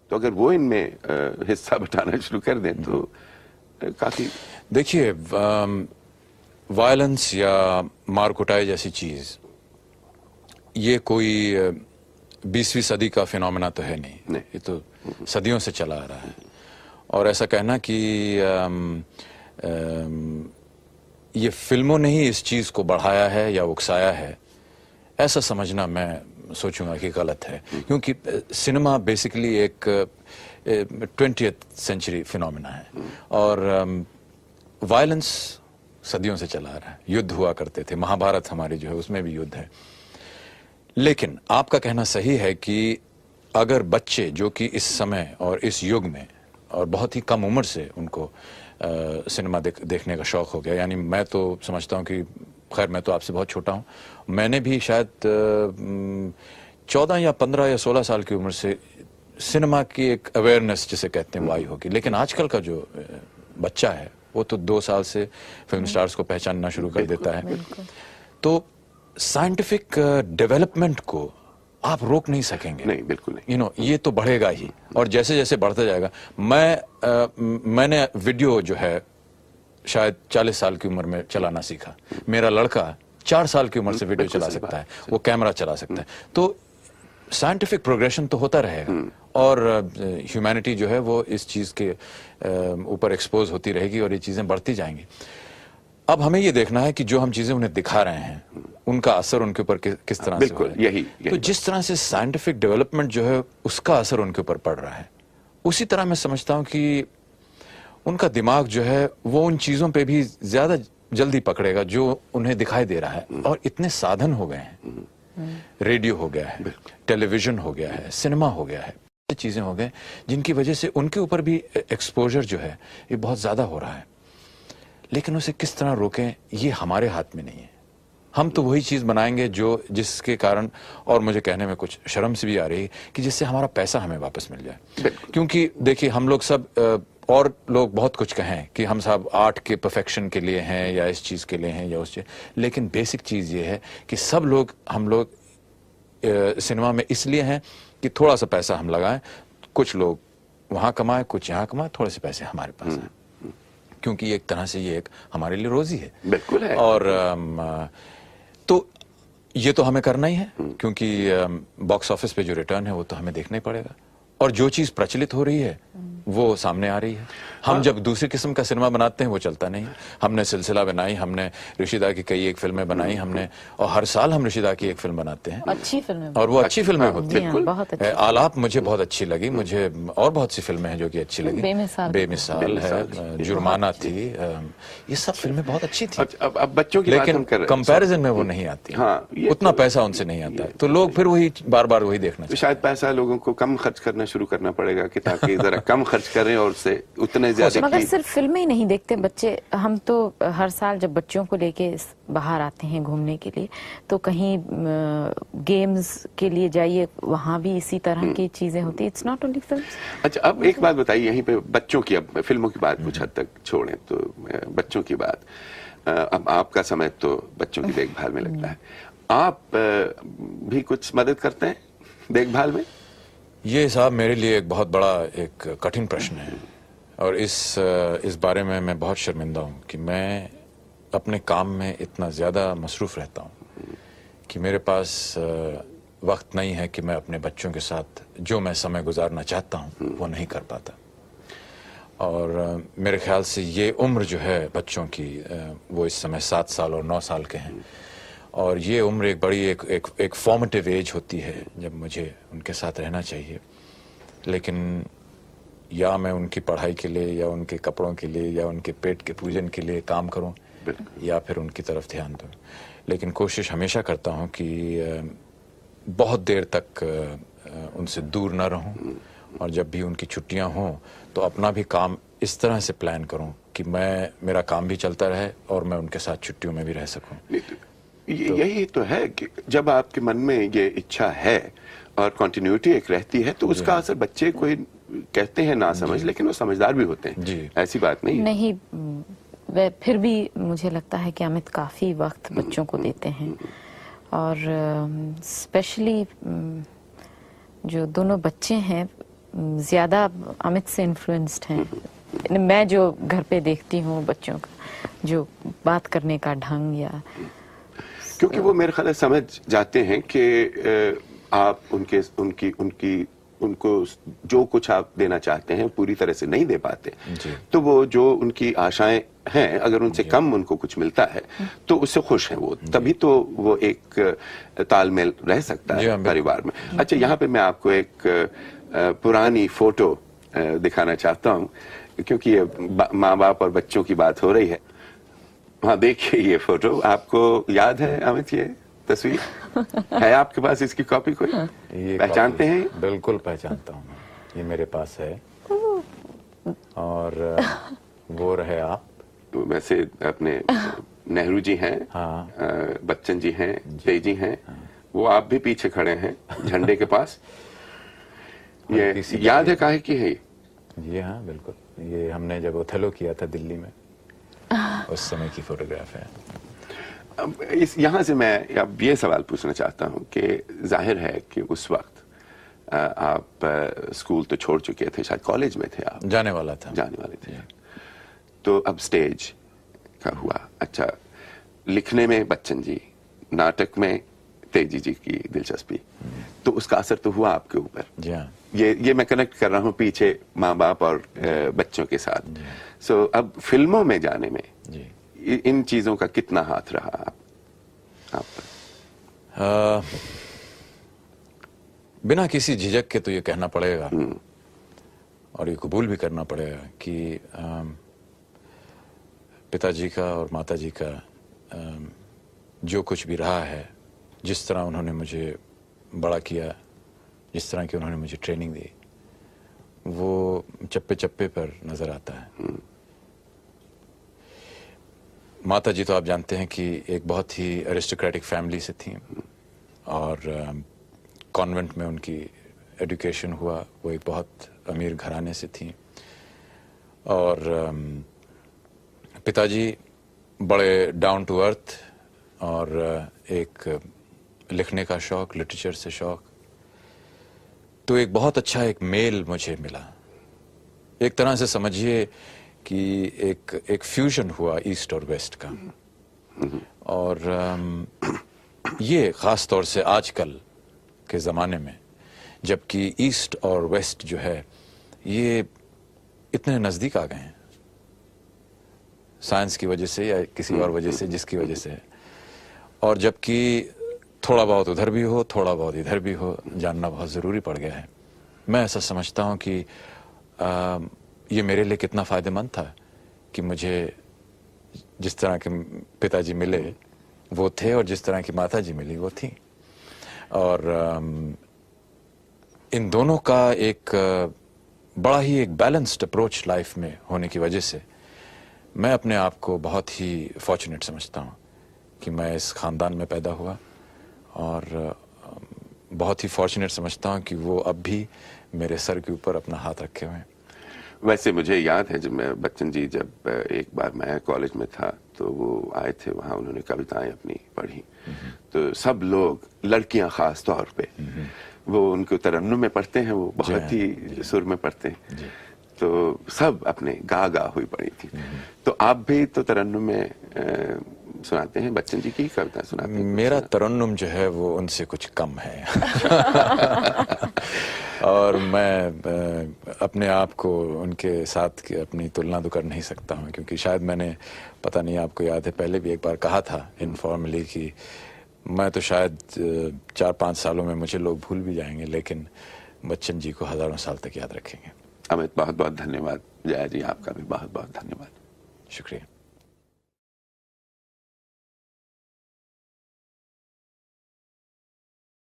तो अगर वो इनमें हिस्सा बटाना शुरू कर दें तो काफी। देखिए, वायलेंस या मार कुटाई जैसी चीज ये कोई 20वीं सदी का फिनोमेना तो है नहीं, ये तो सदियों से चला आ रहा है। और ऐसा कहना कि ये फिल्मों ने ही इस चीज को बढ़ाया है या उकसाया है, ऐसा समझना मैं सोचूंगा कि गलत है। क्योंकि सिनेमा बेसिकली एक 20th सेंचुरी फिनोमेना है और वायलेंस सदियों से चला आ रहा है। युद्ध हुआ करते थे, महाभारत हमारी जो है उसमें भी युद्ध है। लेकिन आपका कहना सही है कि अगर बच्चे जो कि इस समय और इस युग में और बहुत ही कम उम्र से उनको सिनेमा देखने का शौक हो गया, यानी मैं तो समझता हूँ कि खैर मैं तो आपसे बहुत छोटा हूँ, मैंने भी शायद 14 या 15 या 16 साल की उम्र से सिनेमा की एक अवेयरनेस जिसे कहते हैं वो आई होगी। लेकिन आजकल का जो बच्चा है वो तो 2 साल से फिल्म स्टार्स को पहचानना शुरू कर देता है। तो साइंटिफिक डेवलपमेंट को आप रोक नहीं सकेंगे। नहीं, बिल्कुल नहीं। ये तो बढ़ेगा ही, और जैसे जैसे बढ़ता जाएगा। मैंने वीडियो जो है शायद 40 साल की उम्र में चलाना सीखा। मेरा लड़का 4 साल की उम्र से वीडियो चला सकता है, वो कैमरा चला सकता है। तो साइंटिफिक प्रोग्रेशन तो होता रहेगा और ह्यूमैनिटी जो है वो इस चीज के ऊपर एक्सपोज होती रहेगी और ये चीजें बढ़ती जाएंगी। अब हमें ये देखना है कि जो हम चीजें उन्हें दिखा रहे हैं उनका असर उनके ऊपर किस तरह से हो रहा है। यही तो जिस तरह से साइंटिफिक डेवलपमेंट जो है उसका असर उनके ऊपर पड़ रहा है, उसी तरह मैं समझता हूं कि उनका दिमाग जो है वो उन चीजों पे भी ज्यादा जल्दी पकड़ेगा जो उन्हें दिखाई दे रहा है। और इतने साधन हो गए हैं, रेडियो हो गया है, टेलीविजन हो गया है, सिनेमा हो गया है, चीजें हो गए जिनकी वजह से उनके ऊपर भी एक्सपोजर जो है ये बहुत ज्यादा हो रहा है। लेकिन उसे किस तरह रोकें ये हमारे हाथ में नहीं है। हम तो वही चीज बनाएंगे जिसके कारण, और मुझे कहने में कुछ शर्म से भी आ रही है, कि जिससे हमारा पैसा हमें वापस मिल जाए। क्योंकि देखिए हम लोग सब और लोग बहुत कुछ कहें कि हम सब आर्ट के परफेक्शन के लिए हैं या इस चीज के लिए हैं या उस चीज, लेकिन बेसिक चीज ये है कि हम लोग सिनेमा में इसलिए हैं कि थोड़ा सा पैसा हम लगाएं, कुछ लोग वहां कमाएं, कुछ यहाँ कमाएं, थोड़े से पैसे हमारे पास हैं। क्योंकि एक तरह से ये एक हमारे लिए रोजी है। बिल्कुल है। और तो ये तो हमें करना ही है, क्योंकि बॉक्स ऑफिस पे जो रिटर्न है वो तो हमें देखना ही पड़ेगा। और जो चीज प्रचलित हो रही है वो सामने आ रही है। हम जब दूसरी किस्म का सिनेमा बनाते हैं वो चलता नहीं। हमने सिलसिला बनाई, हमने ऋषिदा की कई एक फिल्में बनाई हमने, और हर साल हम ऋषिदा की एक फिल्म बनाते हैं, अच्छी फिल्में, और वो अच्छी फिल्में होती हैं। आलाप मुझे बहुत अच्छी लगी, मुझे और बहुत सी फिल्में हैं जो कि अच्छी लगी। बेमिसाल है, जुर्माना थी, ये सब फिल्में बहुत अच्छी थी। अब बच्चों की लेकिन कंपैरिजन में वो नहीं आती। उतना पैसा उनसे नहीं आता है, तो लोग फिर वही बार बार वही देखना। शायद पैसा लोगों को कम खर्च करना शुरू करना पड़ेगा कि ताकि जरा कम खर्च करें और से उतने ज्यादा। मगर सिर्फ फिल्में ही नहीं देखते बच्चे। हम तो हर साल जब बच्चों को लेके बाहर आते हैं घूमने के लिए, तो कहीं गेम्स के लिए जाइए, वहां भी इसी तरह की चीजें होती है। It's not only films. अच्छा, अब एक बात बताइए यहीं पे बच्चों की, अब फिल्मों की बात कुछ हद तक छोड़ें तो बच्चों की बात, अब आपका समय तो बच्चों की देखभाल में लगता है, आप भी कुछ मदद करते हैं देखभाल में? ये साहब मेरे लिए एक बहुत बड़ा एक कठिन प्रश्न है, और इस बारे में मैं बहुत शर्मिंदा हूँ कि मैं अपने काम में इतना ज़्यादा मसरूफ़ रहता हूँ कि मेरे पास वक्त नहीं है कि मैं अपने बच्चों के साथ जो मैं समय गुजारना चाहता हूँ वो नहीं कर पाता। और मेरे ख्याल से ये उम्र जो है बच्चों की, वो इस समय 7 साल और 9 साल के हैं, और ये उम्र एक बड़ी एक फॉर्मेटिव एज होती है जब मुझे उनके साथ रहना चाहिए। लेकिन या मैं उनकी पढ़ाई के लिए या उनके कपड़ों के लिए या उनके पेट के पूजन के लिए काम करूं, या फिर उनकी तरफ ध्यान दूं। लेकिन कोशिश हमेशा करता हूं कि बहुत देर तक उनसे दूर ना रहूं, और जब भी उनकी छुट्टियां हों तो अपना भी काम इस तरह से प्लान करूं कि मेरा काम भी चलता रहे और मैं उनके साथ छुट्टियों में भी रह सकूं। यही तो है कि जब आपके मन में ये इच्छा है और कंटिन्यूटी एक रहती है तो उसका असर बच्चे कोई कहते हैं ना समझ, लेकिन वो समझदार भी होते हैं। ऐसी बात नहीं। वे फिर भी मुझे लगता है कि अमित काफी वक्त बच्चों को देते हैं, और स्पेशली जो दोनों बच्चे हैं ज्यादा अमित से इन्फ्लुएंस्ड हैं। मैं जो घर पे देखती हूँ बच्चों का जो बात करने का ढंग या क्योंकि वो मेरे ख्याल समझ जाते हैं कि आप उनको जो कुछ आप देना चाहते हैं पूरी तरह से नहीं दे पाते, तो वो जो उनकी आशाएं हैं अगर उनसे कम उनको कुछ मिलता है तो उससे खुश हैं वो, तभी तो वो एक तालमेल रह सकता है परिवार में। अच्छा, यहाँ पे मैं आपको एक पुरानी फोटो दिखाना चाहता हूँ क्योंकि ये माँ बाप और बच्चों की बात हो रही है। हाँ, देखिए ये फोटो, आपको याद है अमित ये तस्वीर? है आपके पास इसकी कॉपी कोई? ये पहचानते हैं? बिल्कुल पहचानता हूँ, ये मेरे पास है। और वो रहे आप। वैसे अपने नेहरू जी हैं, हाँ, बच्चन जी हैं, तेजी हैं, वो आप भी पीछे खड़े हैं झंडे के पास। ये याद है काहे की है? जी हाँ बिल्कुल, ये हमने जब ओथेलो किया था दिल्ली में उस समय की फोटोग्राफ है। अब यहाँ से मैं अब ये सवाल पूछना चाहता हूँ कि जाहिर है कि उस वक्त आप स्कूल तो छोड़ चुके थे, शायद कॉलेज में थे आप? जाने वाले थे। तो अब स्टेज का हुआ। अच्छा, लिखने में बच्चन जी, नाटक में तेजी जी की दिलचस्पी, तो उसका असर तो हुआ आपके ऊपर। जी हाँ। ये मैं कनेक्ट कर रहा हूँ पीछे माँ बाप और बच्चों के साथ। सो अब फिल्मों में जाने में इन चीजों का कितना हाथ रहा आप पर? बिना किसी झिझक के तो ये कहना पड़ेगा और ये कबूल भी करना पड़ेगा कि पिताजी का और माताजी का जो कुछ भी रहा है, जिस तरह उन्होंने मुझे बड़ा किया, जिस तरह की उन्होंने मुझे ट्रेनिंग दी, वो चप्पे चप्पे पर नजर आता है। माता जी तो आप जानते हैं कि एक बहुत ही एरिस्टोक्रेटिक फैमिली से थी और कॉन्वेंट में उनकी एजुकेशन हुआ। वो एक बहुत अमीर घराने से थी और पिताजी बड़े डाउन टू अर्थ और एक लिखने का शौक, लिटरेचर से शौक। तो एक बहुत अच्छा एक मेल मुझे मिला। एक तरह से समझिए कि एक फ्यूजन हुआ ईस्ट और वेस्ट का। और ये ख़ास तौर से आजकल के ज़माने में, जबकि ईस्ट और वेस्ट जो है ये इतने नज़दीक आ गए हैं साइंस की वजह से या किसी और वजह से, जिसकी वजह से, और जबकि थोड़ा बहुत उधर भी हो, थोड़ा बहुत इधर भी हो, जानना बहुत ज़रूरी पड़ गया है। मैं ऐसा समझता हूँ कि ये मेरे लिए कितना फ़ायदेमंद था कि मुझे जिस तरह के पिताजी मिले वो थे और जिस तरह की माताजी मिली वो थी। और इन दोनों का एक बड़ा ही एक बैलेंस्ड अप्रोच लाइफ में होने की वजह से मैं अपने आप को बहुत ही फॉर्चुनेट समझता हूँ कि मैं इस ख़ानदान में पैदा हुआ और बहुत ही फॉर्चुनेट समझता हूँ कि वो अब भी मेरे सर के ऊपर अपना हाथ रखे हुए हैं। वैसे मुझे याद है जब मैं बच्चन जी, जब एक बार मैं कॉलेज में था तो वो आए थे वहाँ, उन्होंने कविताएं अपनी पढ़ी, तो सब लोग, लड़कियां खास तौर पे, वो उनको तरन्नुम में पढ़ते हैं, वो बहुत ही सुर में पढ़ते हैं, तो सब अपने गा गा हुई पड़ी थी। तो आप भी तो तरन्नुम में सुनाते हैं, बच्चन जी की कविता सुनाते हैं? मेरा तरन्नुम जो है वो उनसे कुछ कम है और मैं अपने आप को उनके साथ अपनी तुलना तो कर नहीं सकता हूँ, क्योंकि शायद मैंने, पता नहीं आपको याद है, पहले भी एक बार कहा था इनफॉर्मली कि मैं तो शायद 4-5 सालों में मुझे लोग भूल भी जाएंगे, लेकिन बच्चन जी को हजारों साल तक याद रखेंगे। अमित, बहुत बहुत धन्यवाद। जया जी, आपका भी बहुत बहुत धन्यवाद। शुक्रिया।